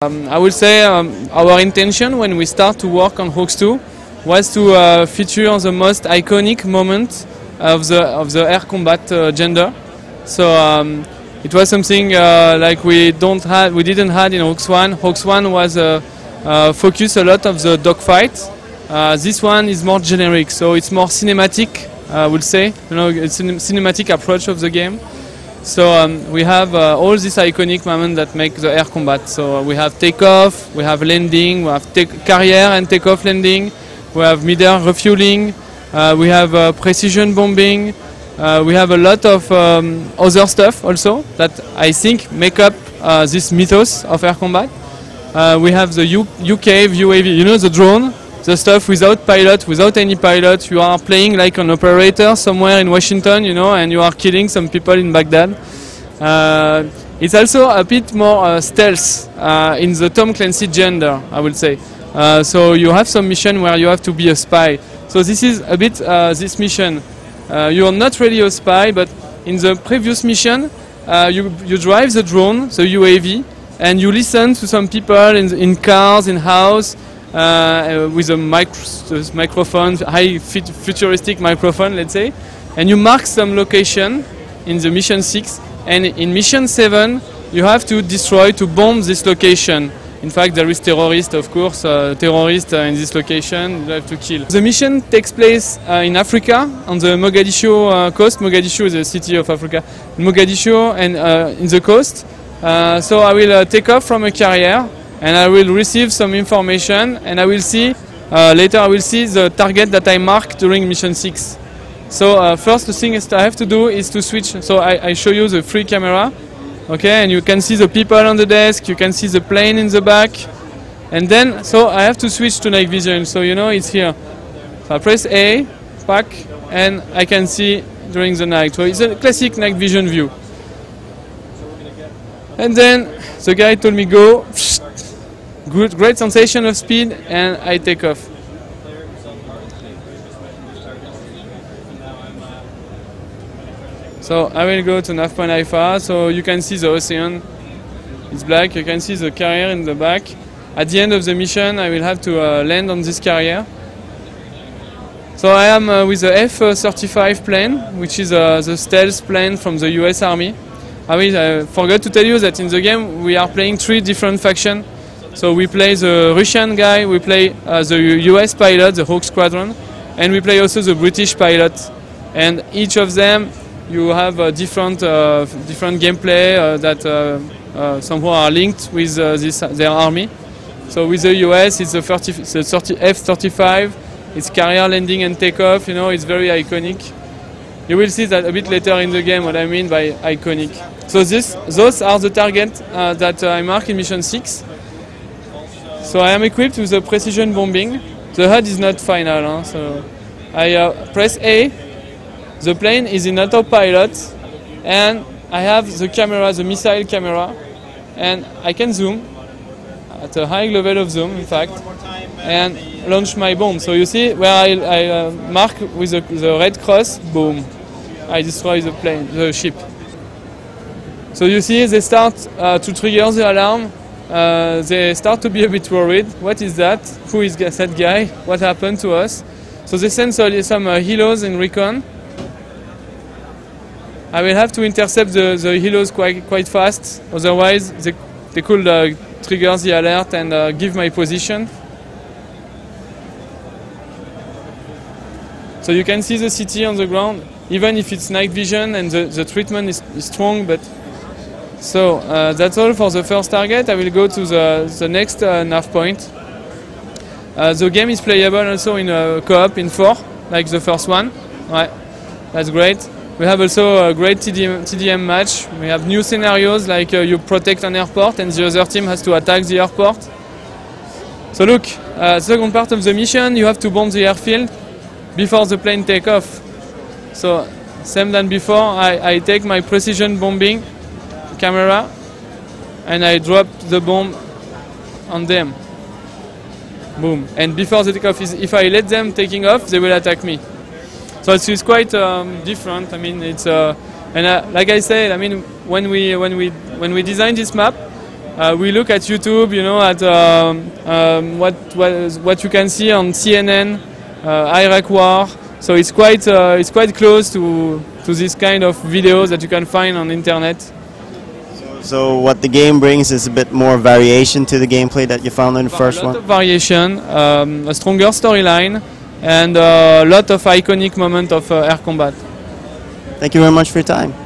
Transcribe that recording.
I would say our intention when we start to work on Hawx 2 was to feature the most iconic moment of the air combat gender. So it was something like we didn't have in Hawx 1. Hawx 1 was focused a lot of the dogfight. This one is more generic, so it's more cinematic. I would say, it's a cinematic approach of the game. So we have all these iconic moments that make the air combat. So we have takeoff, we have landing, we have carrier and takeoff landing, we have mid-air refueling, we have precision bombing, we have a lot of other stuff also that I think make up this mythos of air combat. We have the UCAV, UAV, the drone, the stuff without pilot, without any pilot. You are playing like an operator somewhere in Washington, and you are killing some people in Baghdad. It's also a bit more stealth in the Tom Clancy genre, I would say. So you have some mission where you have to be a spy. So this is a bit this mission. You are not really a spy, but in the previous mission, you drive the drone, the UAV, and you listen to some people in cars, in house, with a microphone, high futuristic microphone, let's say, and you mark some location in the mission 6, and in mission 7 you have to destroy, to bomb this location. In fact, there is terrorist, of course, terrorist in this location, you have to kill. The mission takes place in Africa, on the Mogadishu coast. Mogadishu is a city of Africa. Mogadishu and in the coast. So I will take off from a carrier, and I will receive some information, and I will see, later I will see the target that I marked during mission 6. So first the thing I have to do is to switch. So I show you the free camera, okay, and you can see the people on the desk, you can see the plane in the back, and then, so I have to switch to night vision, so it's here. So I press A, back, and I can see during the night. So it's a classic night vision view. And then the guy told me go. Great sensation of speed, and I take off. So I will go to Nav Point Alpha, so you can see the ocean, it's black, you can see the carrier in the back. At the end of the mission I will have to land on this carrier. So I am with the F-35 plane, which is the stealth plane from the US Army. I forgot to tell you that in the game we are playing 3 different factions. So we play the Russian guy, we play the US pilot, the Hawk Squadron, and we play also the British pilot. And each of them, you have different gameplay that somehow are linked with their army. So with the US, it's the F-35, it's carrier landing and takeoff, it's very iconic. You will see that a bit later in the game what I mean by iconic. So those are the targets that I mark in mission 6. So I am equipped with the precision bombing. The HUD is not final, so I press A. The plane is in autopilot, and I have the camera, the missile camera, and I can zoom at a high level of zoom, in fact, and launch my bomb. So you see where I mark with the red cross, boom, I destroy the plane, the ship. So you see they start to trigger the alarm. They start to be a bit worried. What is that? Who is that guy? What happened to us? So they send some helos in recon. I will have to intercept the helos quite fast, otherwise they could trigger the alert and give my position. So you can see the city on the ground, even if it's night vision and the treatment is strong. But so that's all for the first target. I will go to the next nav point. The game is playable also in co-op in 4, like the first one. Right, that's great. We have also a great TDM match. We have new scenarios like you protect an airport and the other team has to attack the airport. So look, second part of the mission, you have to bomb the airfield before the plane take off. So same than before, I take my precision bombing camera and I drop the bomb on them. Boom. And before the takeoff, if I let them taking off, they will attack me. So it's quite different. I mean, it's and like I said, I mean, when we designed this map, We look at YouTube, you know, at what you can see on CNN, Iraq War. So it's quite close to this kind of videos that you can find on internet. So what the game brings is a bit more variation to the gameplay that you found in the first one? A lot of variation, a stronger storyline, and a lot of iconic moments of air combat. Thank you very much for your time.